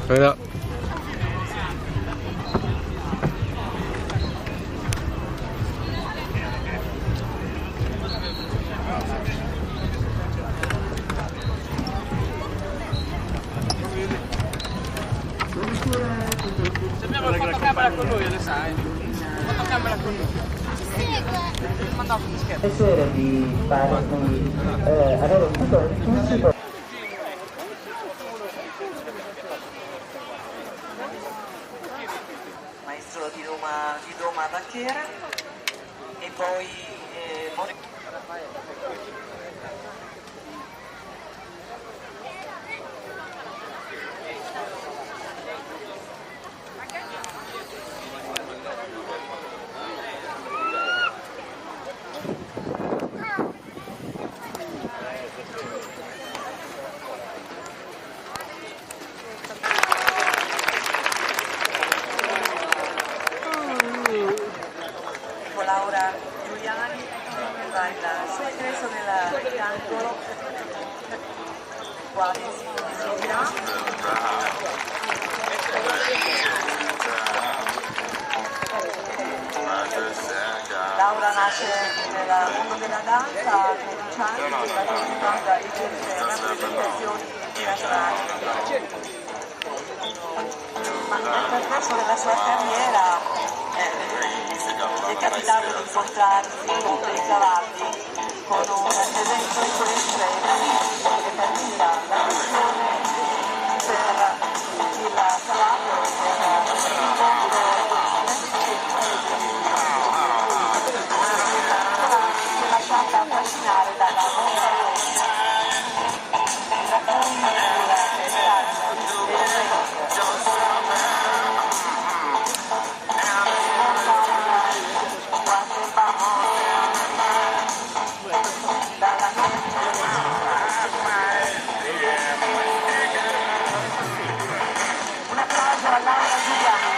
Però abbiamo la fotocamera con lui, lo sai. Fotocamera con lui. Piacere di fare di avere tutti. Maestro di Roma Tacchera e poi Laura Giuliani fa il suo ingresso nell'angolo quale si desidera. Laura nasce nel mondo della danza a 15 anni e partecipa riceve rappresentazioni teatrali. Ma nel percorso della sua carriera è capitato di incontrarsi con dei cavalli con un evento di questo che partita la missione per il cavallo si è lasciata affascinare dalla mossa rossa tra cui il un applauso a Laura Giuliani.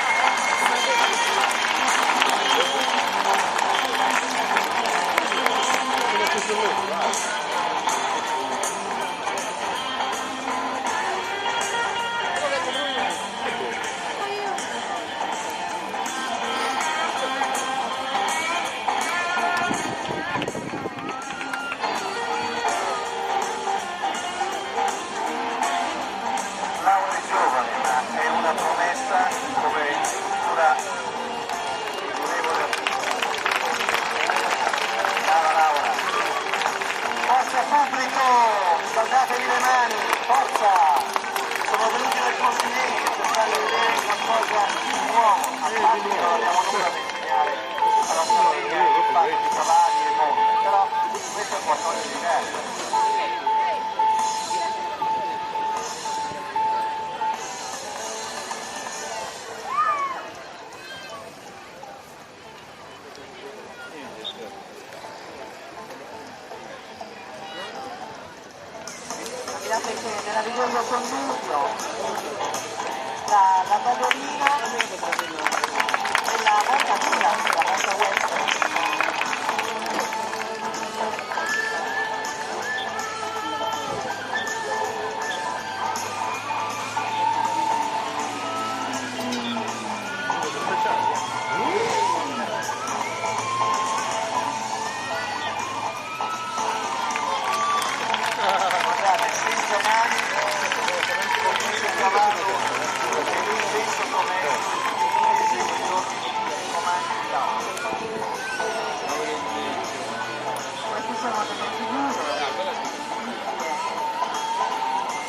Laura è giovane, ma è una promessa come figura durevole. Brava Laura. Forza pubblico, scaldatevi le mani, forza! Sono venuti dal continente per farvi vedere qualcosa di nuovo, a parte che non abbiamo nulla da insegnare alla Sardegna, fare di cavalli e mondo, però questo è qualcosa di diverso. Guardate che meraviglioso connubio tra la ballerina e la montatura, la monta western. Guardate, senza mani, il cavallo è lui stesso come esegue gli ordini e i comandi di Laura. Queste sono delle figure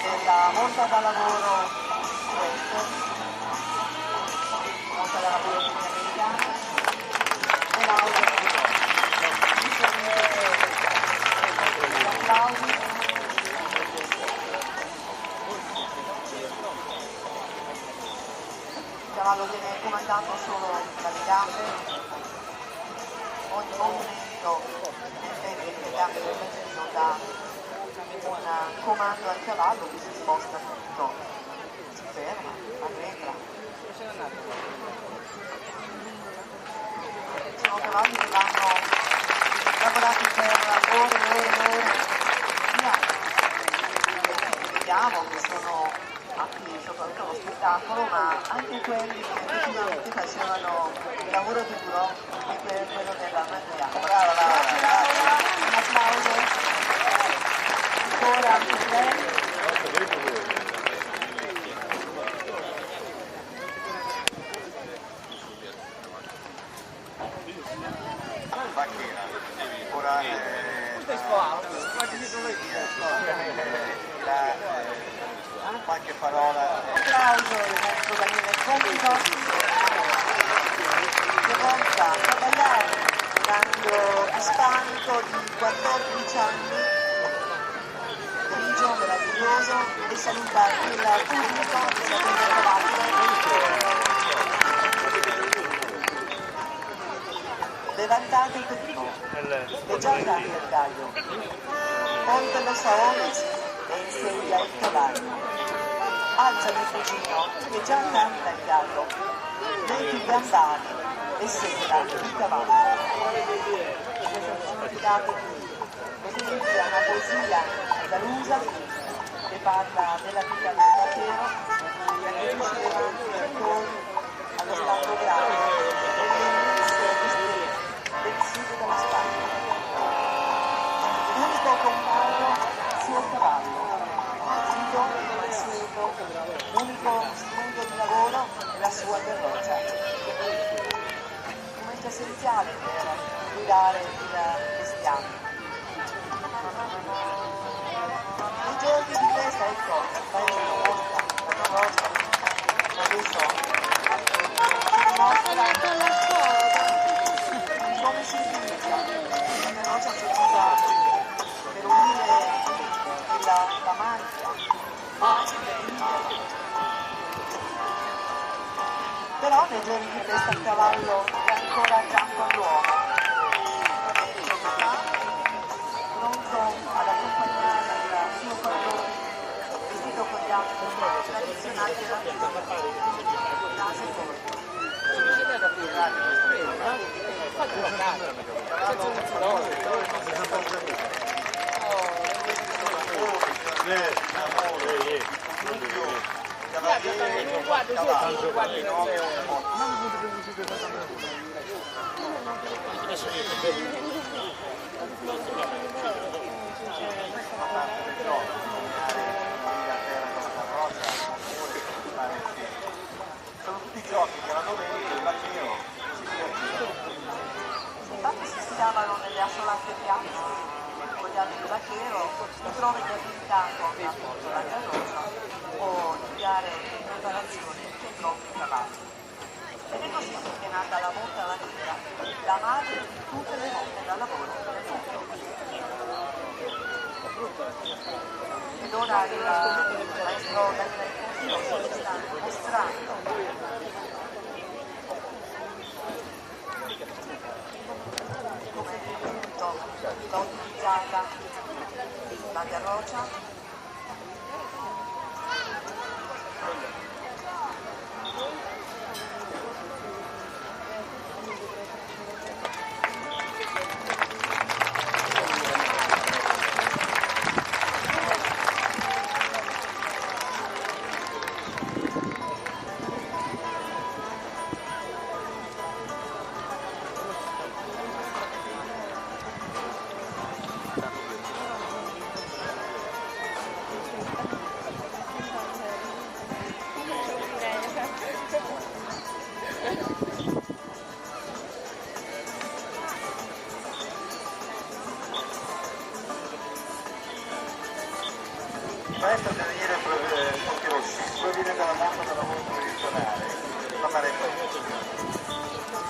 della monta da lavoro western, monta da lavoro semiamericana e Laura. Applausi. Il cavallo viene comandato solo dalle gambe, ogni movimento nelle gambe del bambino dà un comando al cavallo che si sposta tutto, si ferma, arretra. Sono cavalli che vanno lavorati per ore e ore e ore, via. Vediamo che sono atti soprattutto lo spettacolo. spettacolo, ma anche quelli che effettivamente facevano il lavoro duro e quello della magia. Brava, un applauso. Ancora anche lei. Bacchera, ora qualche parola. Applauso per Daniele Conto, che volta a ballare un angolo ispanico di 14 anni, grigio, meraviglioso, e saluta il pubblico che si attende al cavallo. Levantate il petto, è già andato il gallo, ponte lo saones e insegna il cavallo. Alza il cugino, che già canta il gallo, metti i gambali e segna il cavallo. Questo è il significato così inizia una poesia andalusa che parla della vita del vaquero, che acquisisce davanti ai attori allo stato grave del sud della Spagna. L'unico compagno suo cavallo, Guido il suo, l'unico strumento di lavoro è la sua carrozza. Strumento essenziale per guidare il bestiame. Nei giorni di festa, ecco, il paese lo mostra, la carrozza, adesso come si utilizza la carrozza accessibile per unire la macchina, però nei giorni di festa il cavallo è ancora accanto all'uomo, pronto ad accompagnare il suo padrone vestito con gli abiti tradizionali della nase corte. Sono tutti giochi che la domenica il bacchero Infatti si sfidavano nelle assolate piazze con gli altri vaquero, di prove di abilità con appunto la carrozza o di gare in preparazione dei propri cavalli. Ed è così che è nata la monta vaquera, la madre di tutte le monte da lavoro del mondo. Ed ora il maestro Daniele Conto ci sta mostrando come appunto va utilizzata la carrozza. Maestro Daniele Conti proviene dalla monta da lavoro tradizionale, la Marengo.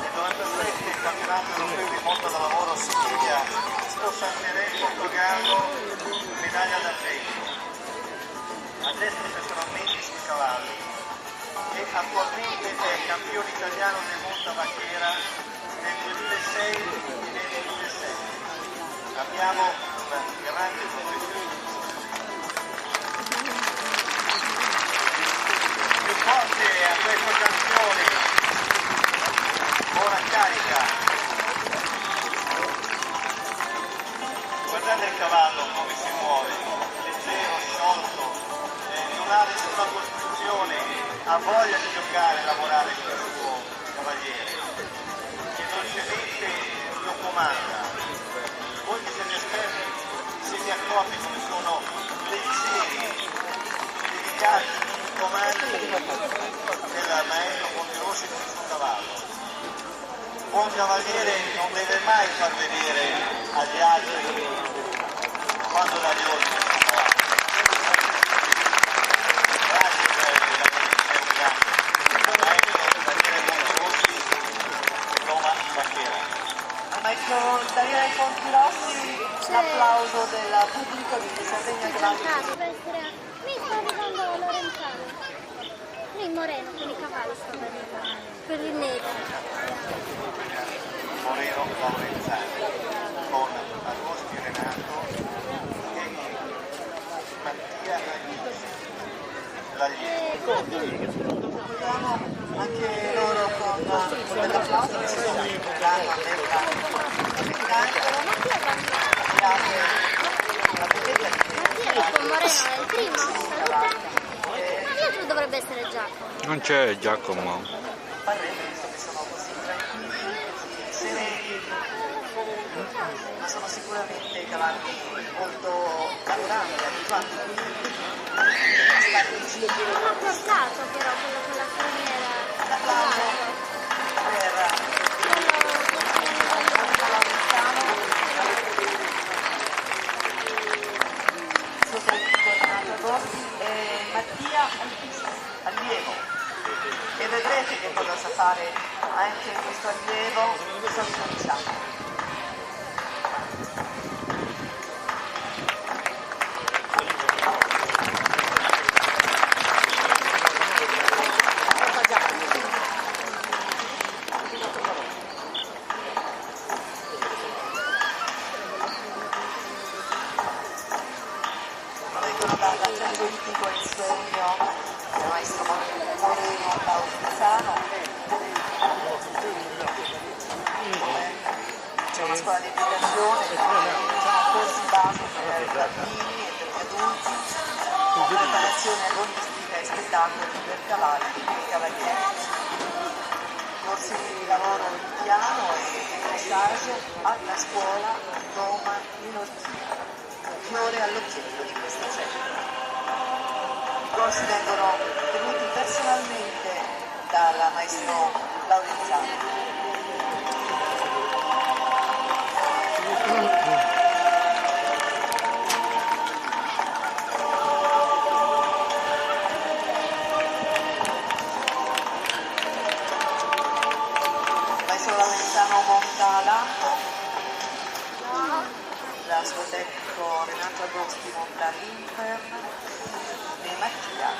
Nel 96 il campionato europeo di monta da lavoro a Sicilia, San Portogallo, medaglia d'argento. Addestra personalmente sui cavalli e attualmente è campione italiano del monta vaquera nel 2006 e nel 2007. Abbiamo un grande professionista. Forte a questa canzone, buona carica. Guardate il cavallo come si muove, leggero, sciolto, non ha nessuna costruzione, ha voglia di giocare e lavorare con il suo cavaliere, che dolcemente lo comanda. Voi che siete esperti siete accorti come sono leggeri, delicati i comandi del maestro Ponderossi sul suo cavallo. Buon cavaliere non deve mai far vedere agli altri quando dà gli ordini. Grazie per la Maestro Daniele Pontirossi, l'applauso del pubblico di Sardegna Grande. Mi sta arrivando la Lorenzana. Lì Moreno, con i cavalli sta venendo. Quelli neri. Moreno Lorenzano con Agosti Renato e Mattia Laglievo. Vediamo anche loro con dell'applauso che si stanno giocando a mercato. Con Moreno è il primo, salute. Dietro dovrebbe essere Giacomo. Non c'è Giacomo. Parremo, visto che sono così tranquilli, così sereni, ma sono sicuramente cavalli molto lavorati, abituati a stare vicini. Non l'ha portato però quello con la criniera. L'applauso per Mattia Allievo, e vedrete che cosa sa fare anche questo allievo Salsonizzano. Vengono dall'accento ittico e il sogno del maestro Moreno Laurenziano. C'è una scuola di educazione, sono corsi base per i bambini e per gli adulti, preparazione agonistica e spettacoli per cavalli e cavalieri. Corsi di lavoro in piano e dressage alla scuola Roma Minortina. Fiore all'occhiello di questo centro. I corsi vengono tenuti personalmente dal maestro Laurenziano. Il maestro Laurenziano monta l'atto. La suo tecnico Renato Agosti monta l'Infern e Mattia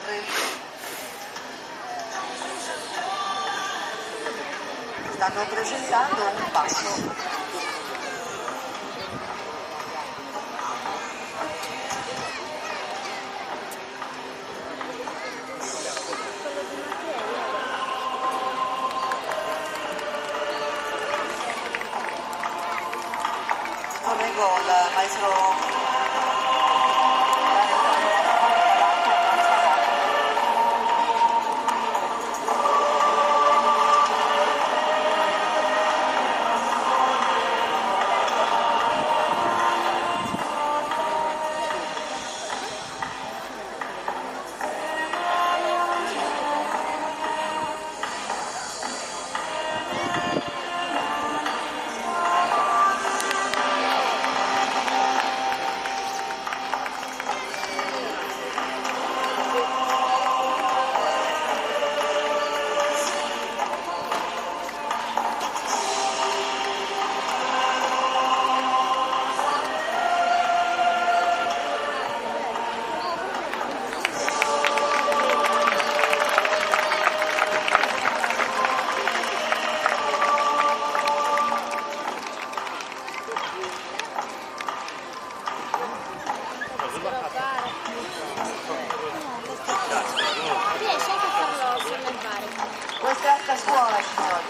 Relli. Stanno presentando un passo. Prego il maestro Riesce anche a farlo sollevare. Questa è alta scuola, signori.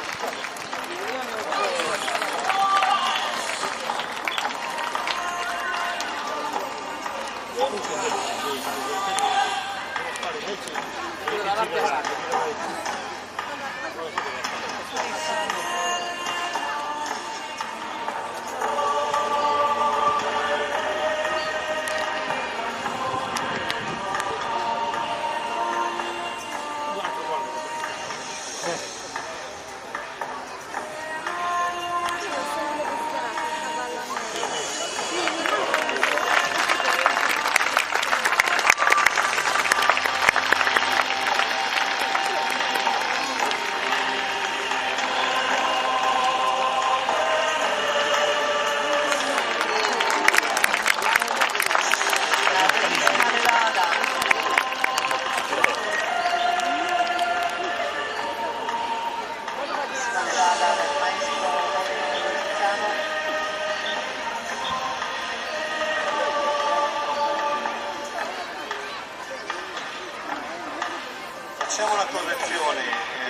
Facciamo una correzione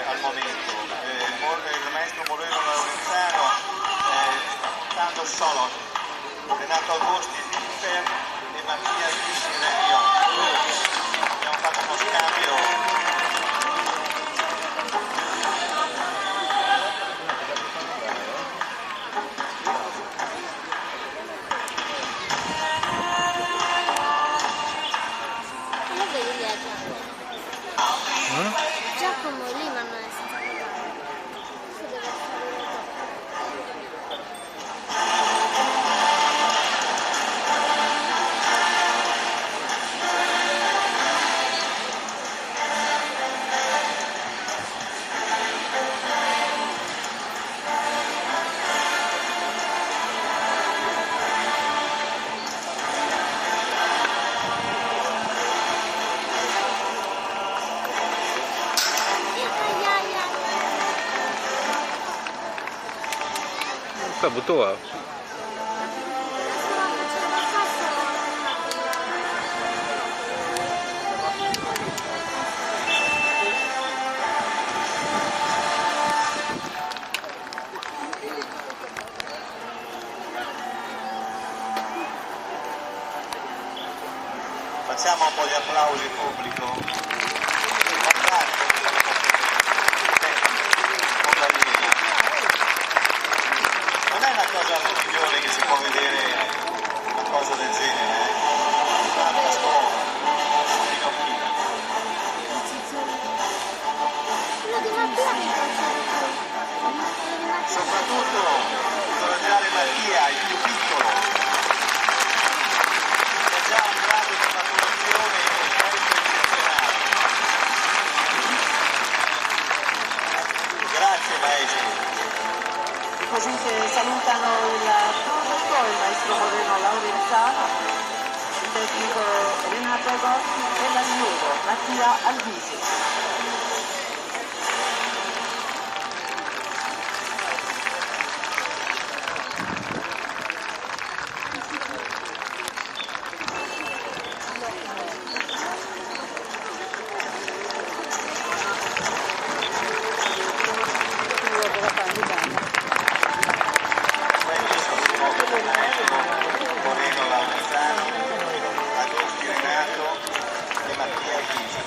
al momento. Il maestro Moreno Laurenzano, Tando Solo, Renato Agosti Zipper e Mattia Gissi. Abbiamo fatto uno scambio. Giacomo lì ma non è stato si deve fare. Apa betul ah? Facciamo un po' di applausi pubblico. Non è una cosa migliore che si può vedere una cosa del genere, una scuola, soprattutto incoraggiare Mattia, il più piccolo, che ha già un grado di maturazione e merito eccezionale. Grazie maestro. Così che salutano il pubblico, il maestro Moreno Laurenzano, il tecnico Renato Agosti e l'allievo Mattia Albisi. Moreno Laurenzano, Agosti Renato e Mattia Albisi.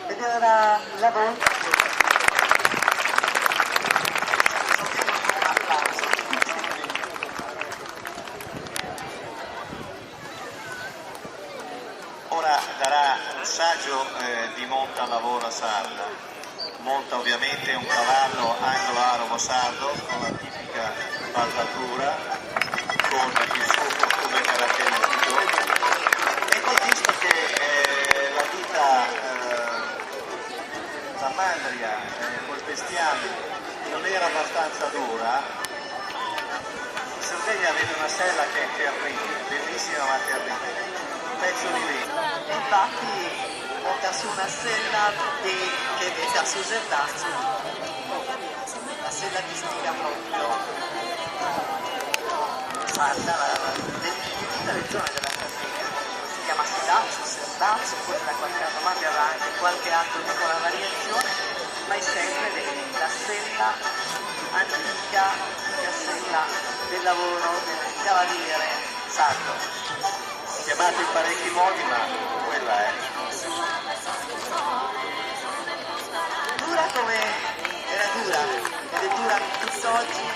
Ed ora la voce. Ora darà un saggio di monta lavoro a Sarda. Monta ovviamente un cavallo anglo-arabo sardo con la tipica paldatura, con il suo costume caratteristico. E poi visto che la vita da Mandria col bestiame non era abbastanza dura, in Sardegna avete una sella che è terribile, bellissima ma terribile. Pezzo di legno. Infatti monta su una sella che vede a Susetazzo, la sella di stile proprio Sarda, di tutte le zone della Sardegna, si chiama mastidazzo, serdazzo, forse da qualche anno ma aveva anche qualche altro piccola variazione, ma è sempre la sella antica, la sella del lavoro del cavaliere sardo. Chiamata in parecchi modi, ma quella è. Dura come era dura, ed è dura tutt'oggi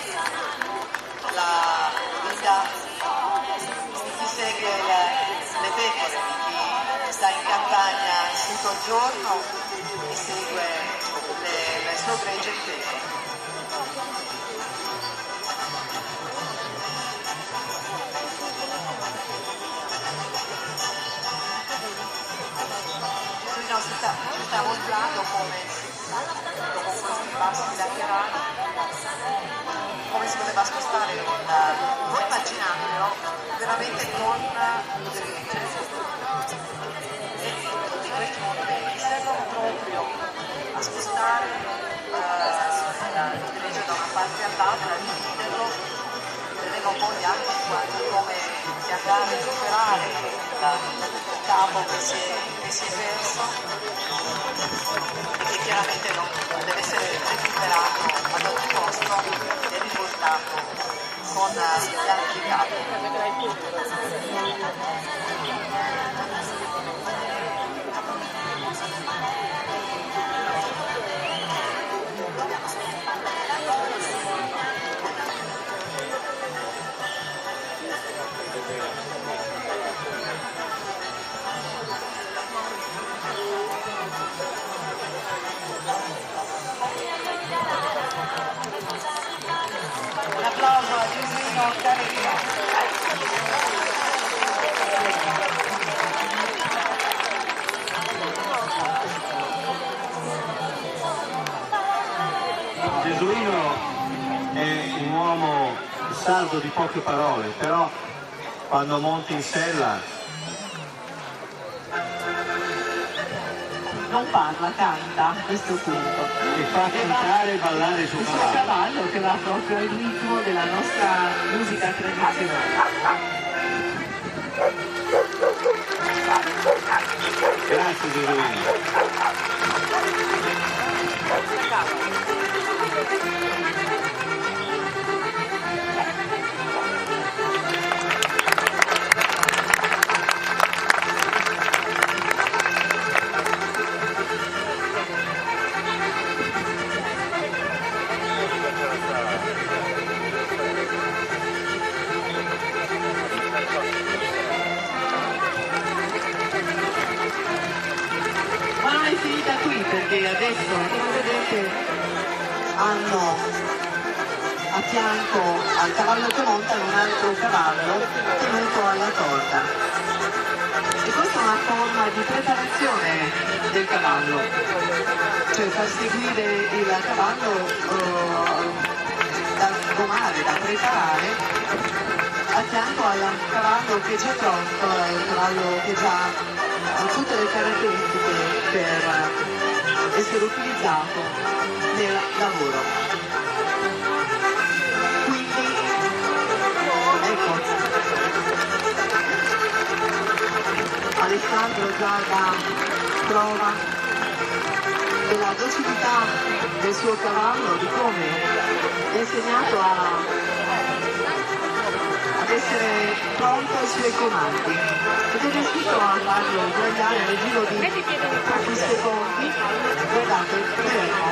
la vita di chi segue le pecore, di chi sta in campagna tutto il giorno e segue le sue gregge pecore. Sta mostrando come dopo questi passi da Chiarano come si poteva spostare non immaginandolo, veramente con l'utilizzo e tutti questi movimenti servono proprio a spostare l'utilizzo da una parte all'altra, a dividerlo, tenendo un po' gli archi come si andava a recuperare il capo che si è perso e che chiaramente non deve essere recuperato ad ogni costo e riportato con gli altri capi. Un applauso a Gesuino Carino. Gesuino è un uomo sardo di poche parole, però quando monta in sella Non parla, canta a questo punto. e fa cantare e ballare sul Il suo cavallo. cavallo che va proprio al ritmo della nostra musica tradizionale. Grazie Gesuino. Ma non è finita qui perché adesso, come vedete, hanno a fianco al cavallo che montano un altro cavallo tenuto alla corda. E questa è una forma di preparazione del cavallo, cioè far seguire il cavallo da domare, da preparare a fianco al cavallo che è già pronto, il cavallo che già ha tutte le caratteristiche per essere utilizzato nel lavoro. Quindi, ecco, Alessandro già dà prova della docilità del suo cavallo, di come è insegnato ad essere pronto ai suoi comandi ed è riuscito a farlo sbagliare nel giro di pochi secondi. Guardate, fermo,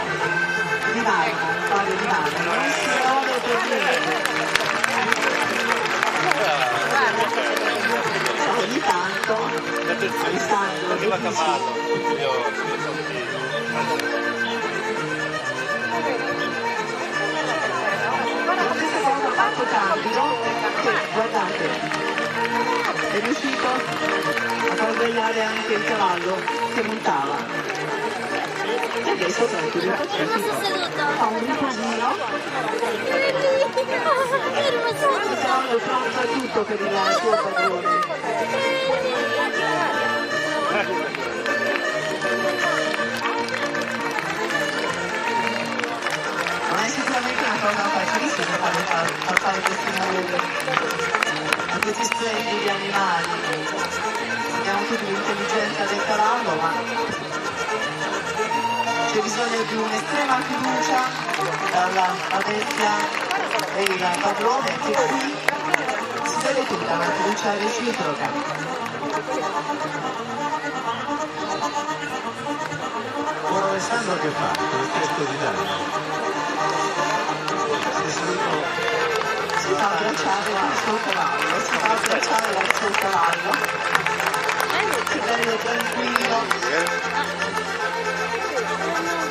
di marmo, fare di marmo, non si muove per niente. Ogni tanto Alessandro fatto Candido che, guardate, è riuscito a far svegliare anche il cavallo che montava e adesso tranquillo fa un riposino. Il cavallo è pronto a tutto per il suo padrone. Non è sicuramente una cosa facilissima fare questi lavori a questi splendidi animali. Abbiamo sull'intelligenza del cavallo, ma c'è bisogno di un'estrema fiducia dalla bestia e il padrone, che qui si vede tutta una fiducia reciproca. Ora Alessandro che fa? Il testo di Dani. Si fa abbracciare al suo cavallo, si fa abbracciare al suo cavallo, si vede tranquillo,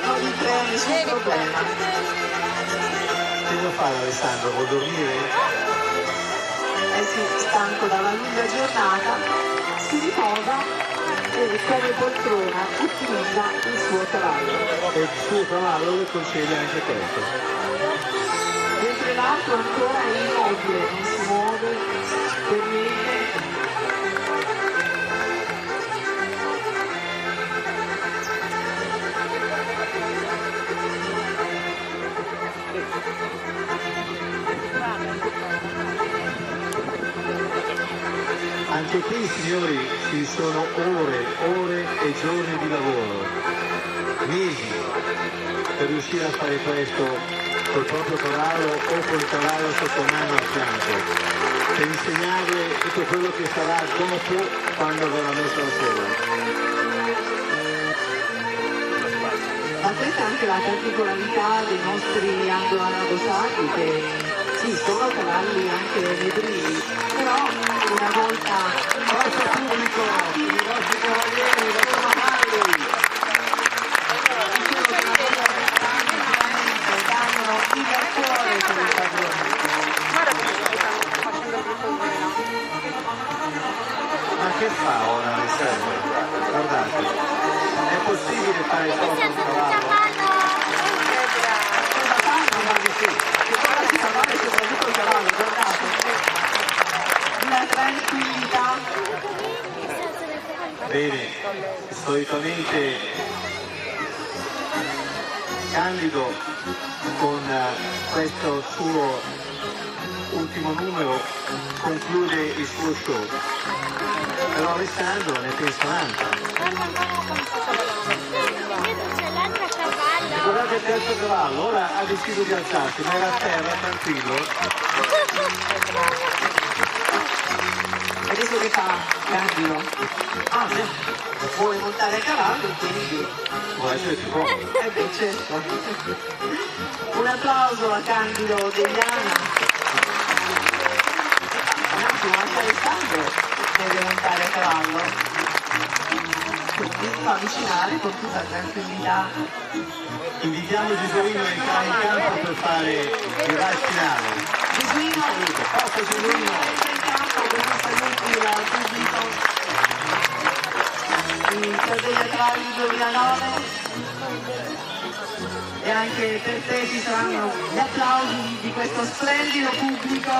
non gli crea nessun problema. Che vuoi fare Alessandro? Vuoi dormire? Eh sì, stanco dalla lunga giornata, si riposa e come poltrona utilizza il suo cavallo. E il suo cavallo le concede anche questo. Mentre l'altro ancora è immobile, non si muove per niente. Anche qui signori ci sono ore e giorni di lavoro, mesi per riuscire a fare questo col proprio cavallo o col cavallo sotto mano al fianco, per insegnarle tutto quello che sarà dopo quando verrà messo a sera. Ma questa è anche la particolarità dei nostri anglo-arabosati, che sì, sono cavalli anche medrini, però una volta Forza pubblico, i nostri cavalieri, i loro cavalli! danno il cuore per il padrone. Ma che fa ora Alessandro? Guardate, è possibile fare il corpo un cavallo? Che cosa si fa male soprattutto il cavallo, guardate. Una tranquillità. Bene, solitamente Candido con questo suo ultimo numero conclude il suo show, però Alessandro ne pensa un'altra. Guardate il terzo cavallo, ora ha deciso di alzarsi, ma era a terra, tranquillo. Vedete che fa Candido? Ah, sì. Vuole montare a cavallo e quindi... Può essere si può. beh, certo. Un applauso a Candido Degliana. Un attimo, anche Alessandro deve montare a cavallo. Quindi fa avvicinare con tutta tranquillità. Invitiamo Gesuino a entrare in campo per fare il rush finale. Gesuino, Forza Gesuino! entra in campo per i saluti al pubblico. Il Sardegna Cavalli 2009. E anche per te ci saranno gli applausi di questo splendido pubblico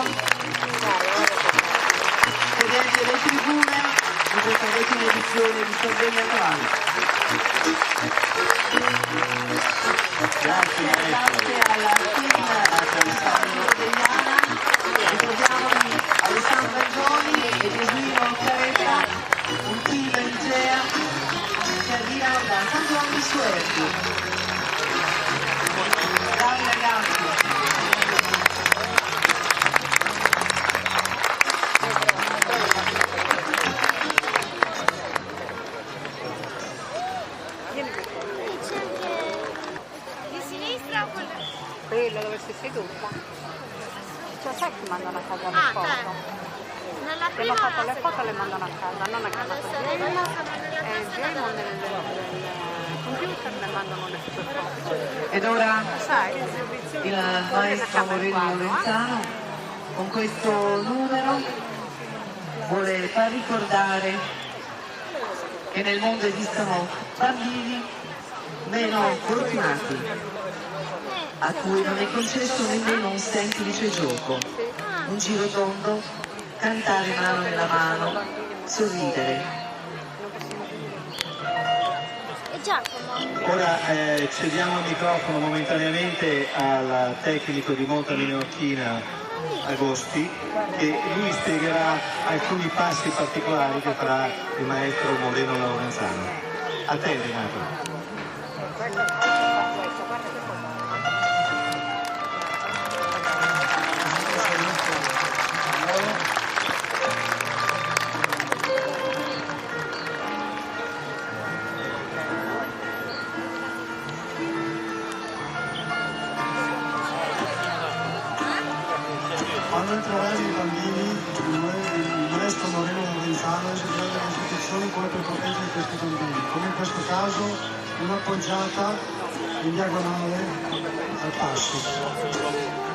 che riempie le tribune di questa 10ª edizione di Sardegna Cavalli. Grazie maestro. Grazie alla team Alessandro Degliana, ricordiamoci Alessandro Bergoni e Gesuino Caretta, un team Igea che arrivano da San Giovanni Suerti. Bravi ragazzi! Di sinistra o quella? Quella dove sei seduta. Cioè sai che mandano a casa le Ah, foto? certo. Nella Se prima hanno fatto o le la foto le mandano a casa, non a casa seconda? tua. Nella Gemo nel computer le mandano le foto. Ed ora Sai, il maestro Morello Lorenzano con questo numero vuole far ricordare che nel mondo esistono bambini meno fortunati a cui non è concesso nemmeno un semplice gioco, un giro tondo, cantare mano nella mano, sorridere. E Giacomo? Ora cediamo il microfono momentaneamente al tecnico di Monta Mineocchina Agosti, e lui spiegherà alcuni passi particolari che farà il maestro Moreno Lorenzano. A te, Renato. Quando entrerai i bambini, il maestro Moreno Lorenzano eseguirà delle istruzioni poi per proteggere questi bambini, come in questo caso una poggiata in diagonale al passo.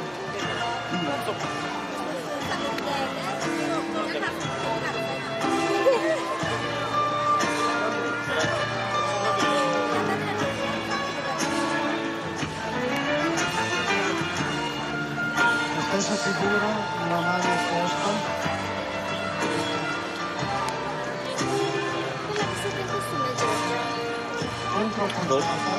La stessa figura, una mano opposta. Contro appoggiata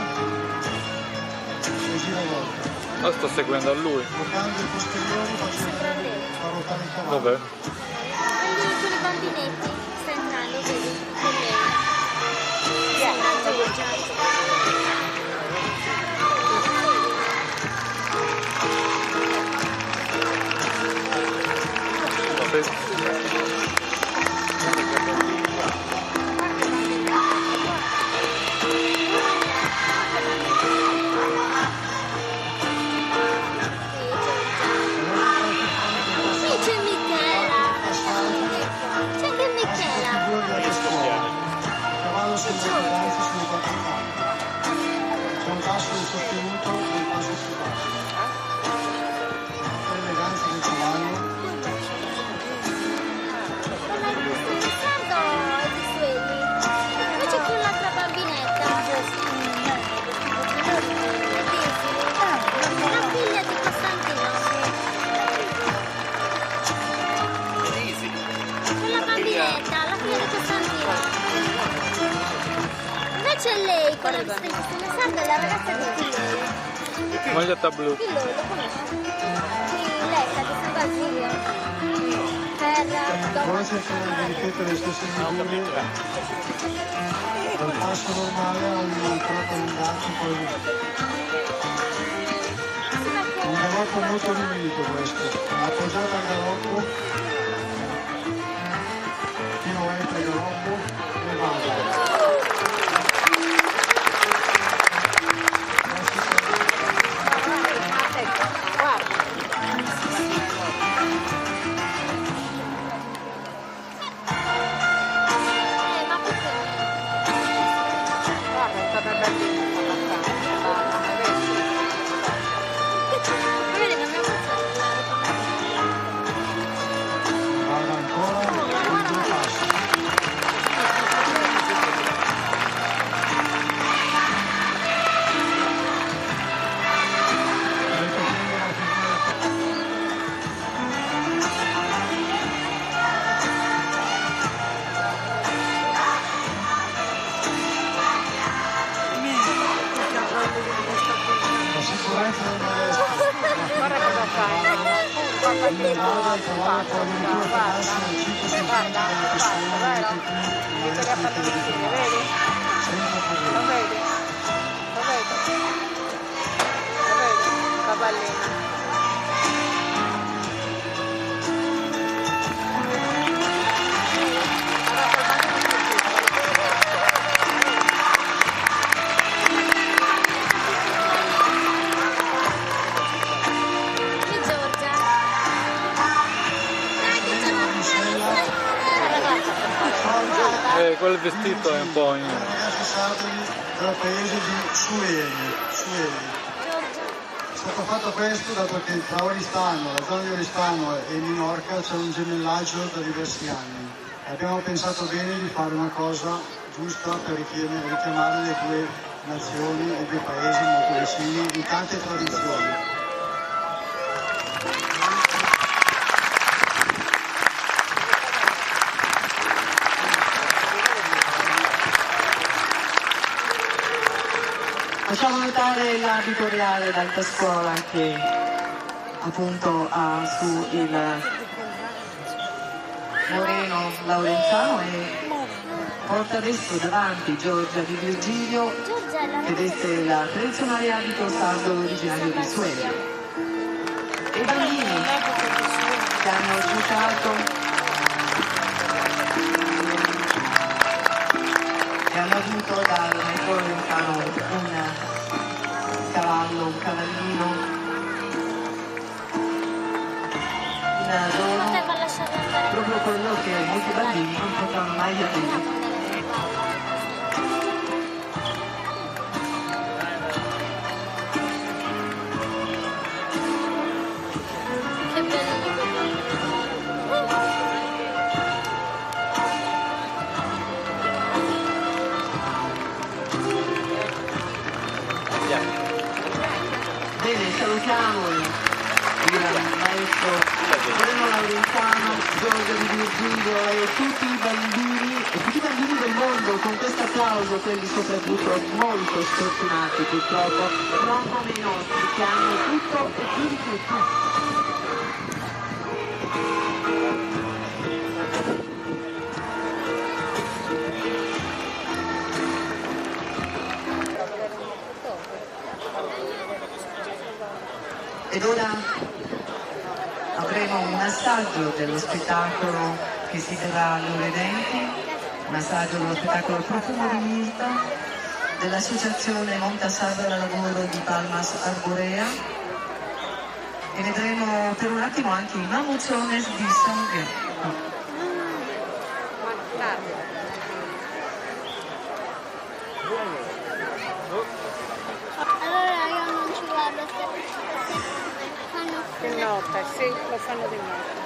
e gira volta. Ma sto seguendo a lui. Bloccando i posteriori facendo far ruotare il cavallo. Vabbè. Prendi con i bambinetti, sta entrando, vedi? Con lei. Sembra Giorgia. Sì, c'è Michela. C'è anche Michela. Il cavallo sembra che danza sulle quattro gambe. C'è un passo in sostenuto e un passo sul basso. L'eleganza del cavallo. Invece con l'altra bambinetta, la figlia di Costantino. Con la bambinetta, la figlia di Costantino. Invece lei, con la vestita di Sandra, è la ragazza di Chilolo. Maglietta blu. Chilolo, lo conosci? Lei, la di San Basilio. Ora cercare di ripetere le stesse figure dal passo normale a un tratto allungato, poi un galoppo molto riunito questo, appoggiato al galoppo, pirouette al galoppo e vado. Vado ancora con due passi. La sicurezza del maestro. Guarda cosa fai. Guarda che Vado al cavallo con addirittura passi al 5 cm delle persone vero? che qui Che te le ha fatte vicine, vedi? senza Lo problemi. vedi? Lo vedi? Lo vedi? Cavallina. Che Giorgia. Dai, che c'è una Quel vestito è un po' in... Ragazzi sardi dal paese di Sueli. È stato fatto questo dato che tra Oristano, la zona di Oristano e Minorca c'è un gemellaggio da diversi anni. Abbiamo pensato bene di fare una cosa giusta per richiamare le due nazioni e due paesi molto vicini di tante tradizioni. Facciamo notare l'abito reale d'alta scuola che appunto su il Moreno Laurenzano e porta adesso davanti Giorgia Di Virgilio che veste il tradizionale abito sardo originario di Suelli. E i bambini che hanno giocato e hanno avuto dal maestro Laurenzano un cavallo, un cavallino in dono, proprio quello che molti bambini non potranno mai avere. Bene, salutiamo il maestro Moreno Laurenzano, Giorgia Di Virgilio e tutti i bambini del mondo con questo applauso, quelli soprattutto molto sfortunati purtroppo, non come i nostri che hanno tutto e più di tutto. Ed ora avremo un assaggio dello spettacolo che si terrà alle ore 20, un assaggio dello spettacolo Profumo di Mirta dell'associazione Montasardo al Lavoro di Palmas Arborea e vedremo per un attimo anche i Mamuzones di Sangue. Di notte, sì, lo fanno di notte.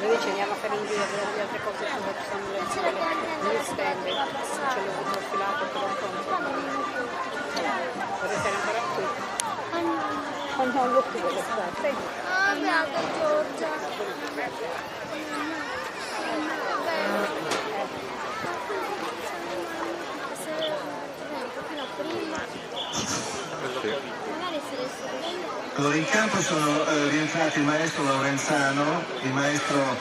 Noi ci andiamo a fare in giro per le altre cose che sono le stelle, ce l'ho profilato per un po'. Vorrei stare ancora qui. Non lo più lo stai. Ah, beata Giorgia. Se un pochino prima, magari se le sorelle. Allora, in campo sono rientrati il maestro Laurenzano, il maestro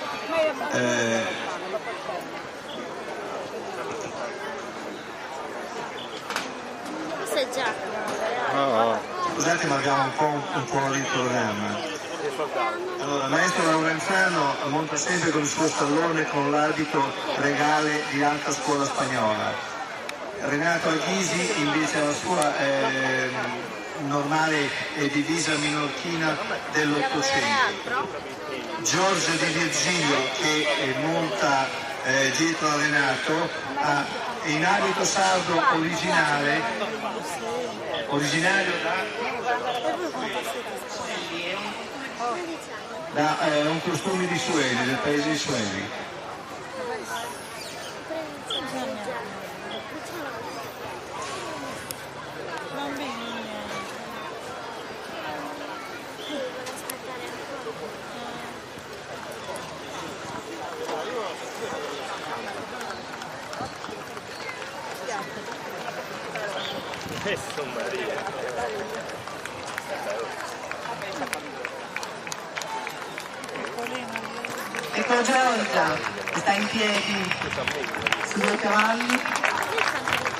Questo è già. scusate ma abbiamo un po' il programma. Allora, il maestro Laurenzano monta sempre con il suo stallone con l'abito regale di alta scuola spagnola. Renato Aghisi invece ha la sua normale divisa minorchina dell'Ottocento. Giorgia Di Virgilio che monta dietro a Renato in abito sardo originario da un costume di Suelli, del paese di Suelli. Ecco Giorgia, sta in piedi sui due cavalli,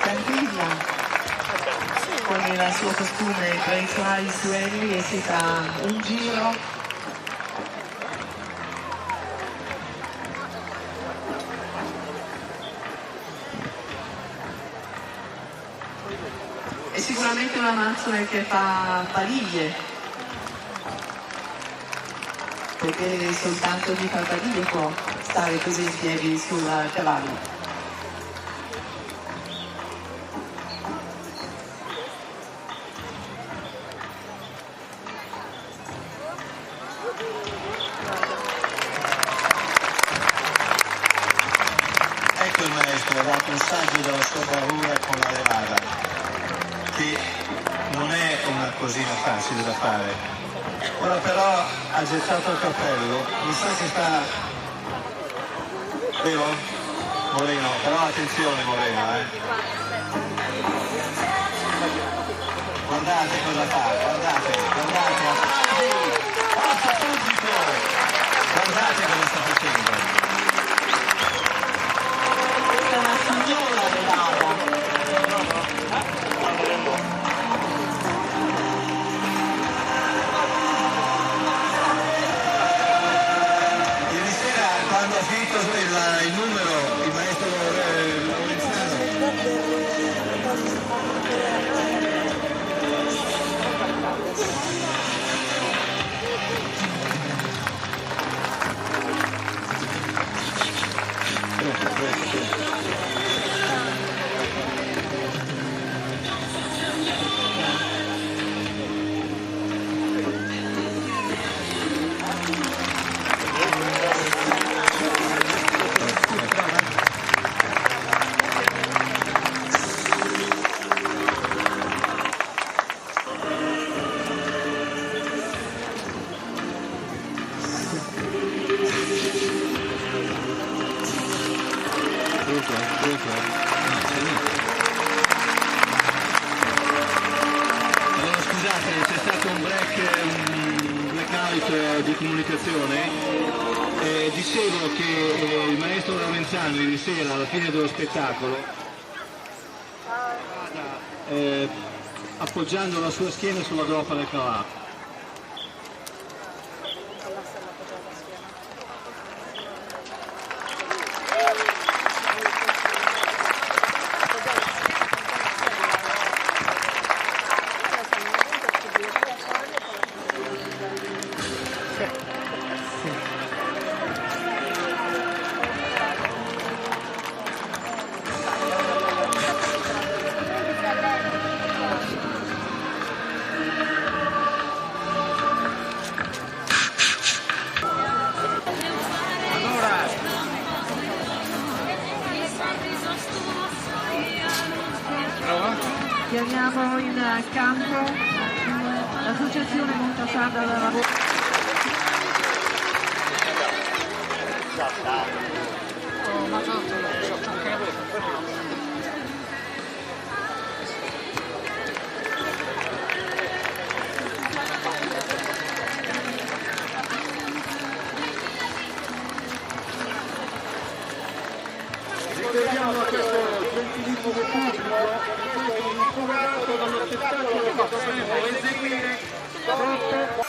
tranquilla, con il suo costume tradizionale di Suelli e si fa un giro. È sicuramente una Amazzone che fa baliglie, perché soltanto chi fa baliglie può stare così in piedi sul cavallo. Ecco il maestro, ha dato un saggio della sua bravura con la levada, che non è una cosina facile da fare. Ora però ha gettato il cappello, mi sa che sta... vero? Moreno, però attenzione Moreno, Guardate cosa fa, guardate, forza pubblico! Guardate cosa sta facendo. Questa è una signora velata. Ieri sera quando ha finito il numero, il maestro Lorenzano Allora scusate, c'è stato un blackout di comunicazione. Dicevo che il maestro Lorenzano ieri sera alla fine dello spettacolo appoggiando la sua schiena sulla groppa del cavallo. Chiamiamo in campo l'associazione Montasarda del Lavoro. Ricordiamo questo gentilissimo pubblico, questo è inspirato dallo spettacolo che potremo eseguire sotto.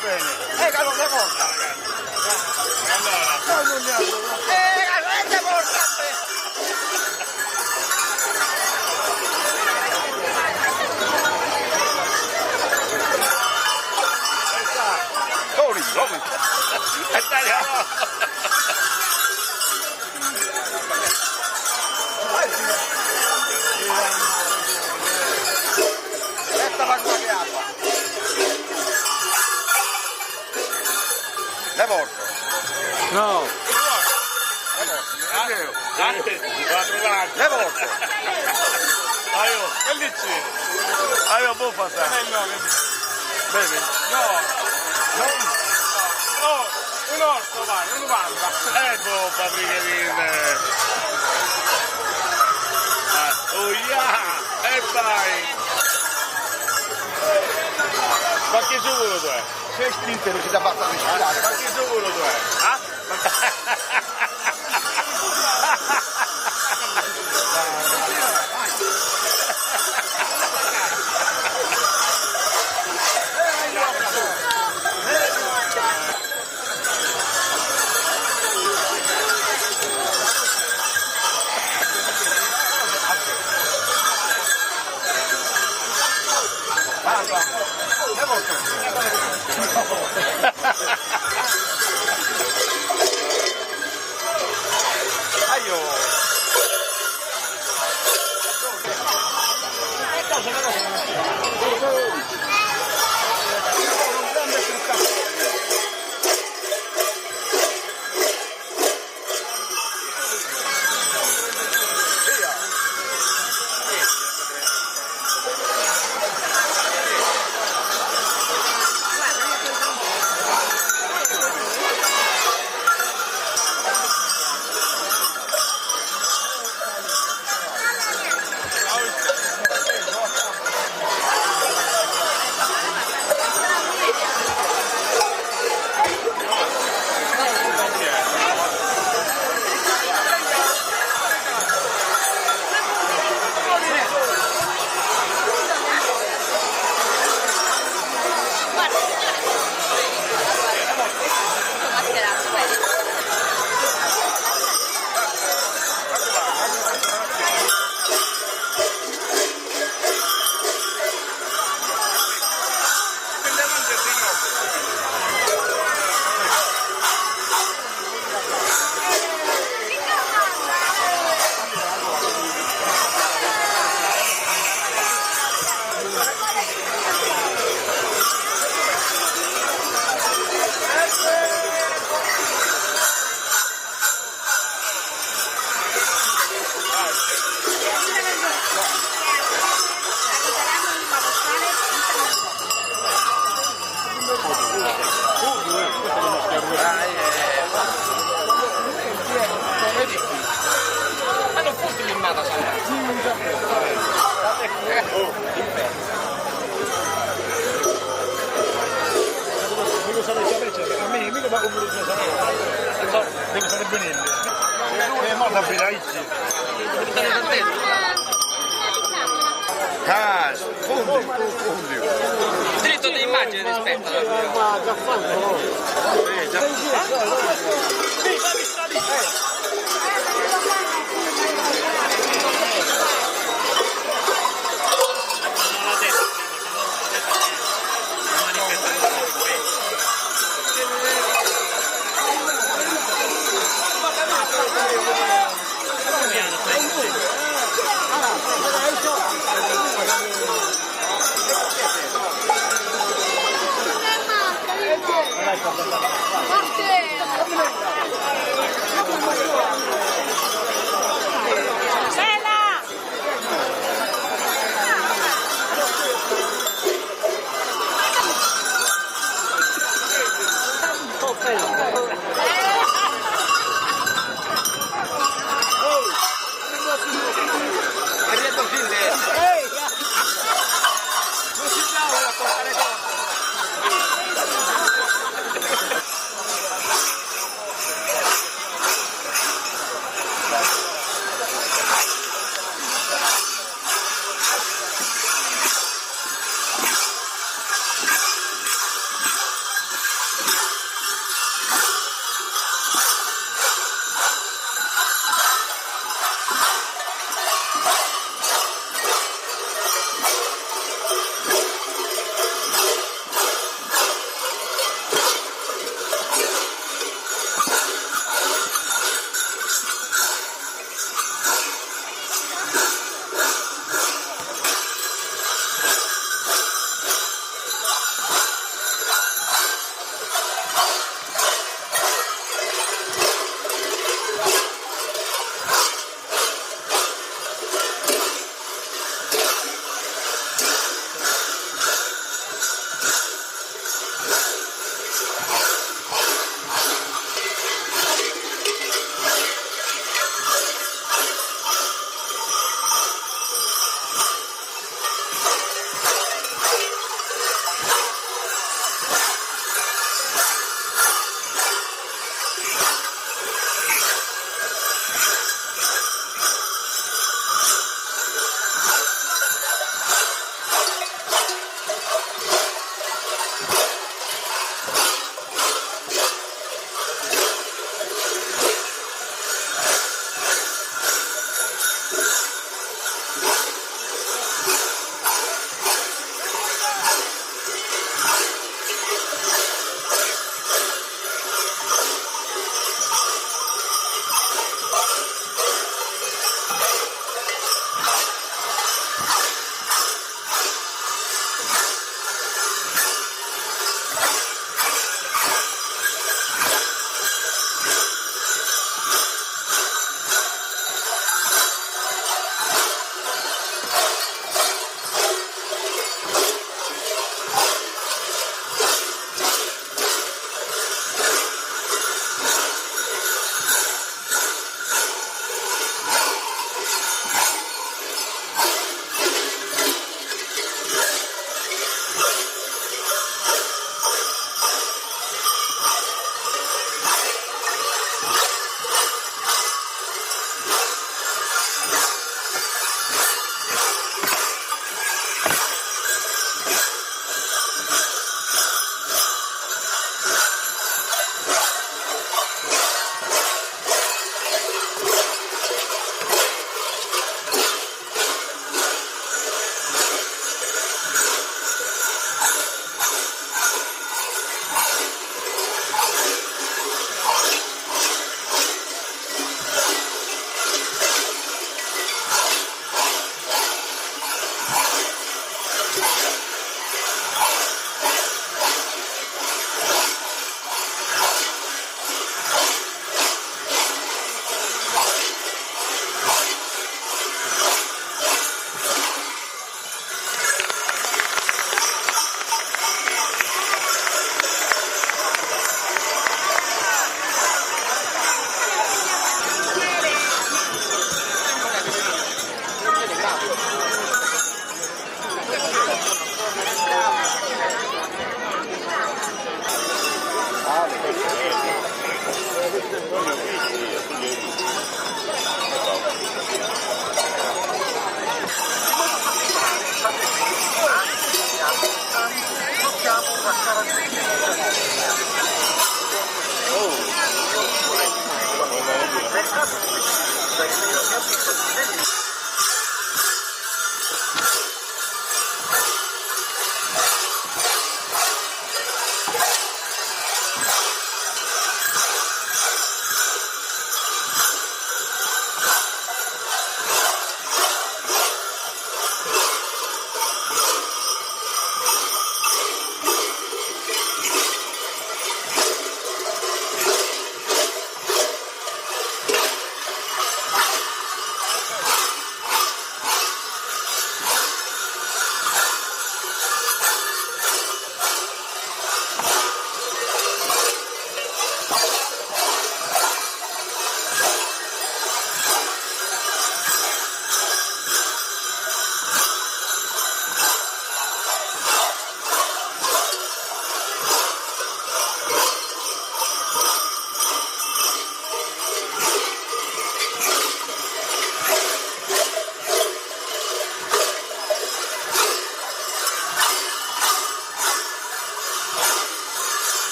bene. Calò la porta. Allora. La porta. Come? Questa va qua che acqua. Le porto. No. Le porto. Aio, che lì c'è? Aio, può passare. Bevi? No. No, un orso vai, un bamba. Ecco, papricatine. Oh yeah, e vai. Ma che sicuro tu è? Sei scritto non ci dà basta rischiare. Ma che sicuro tu è? Diritto di immagine rispetto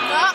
No.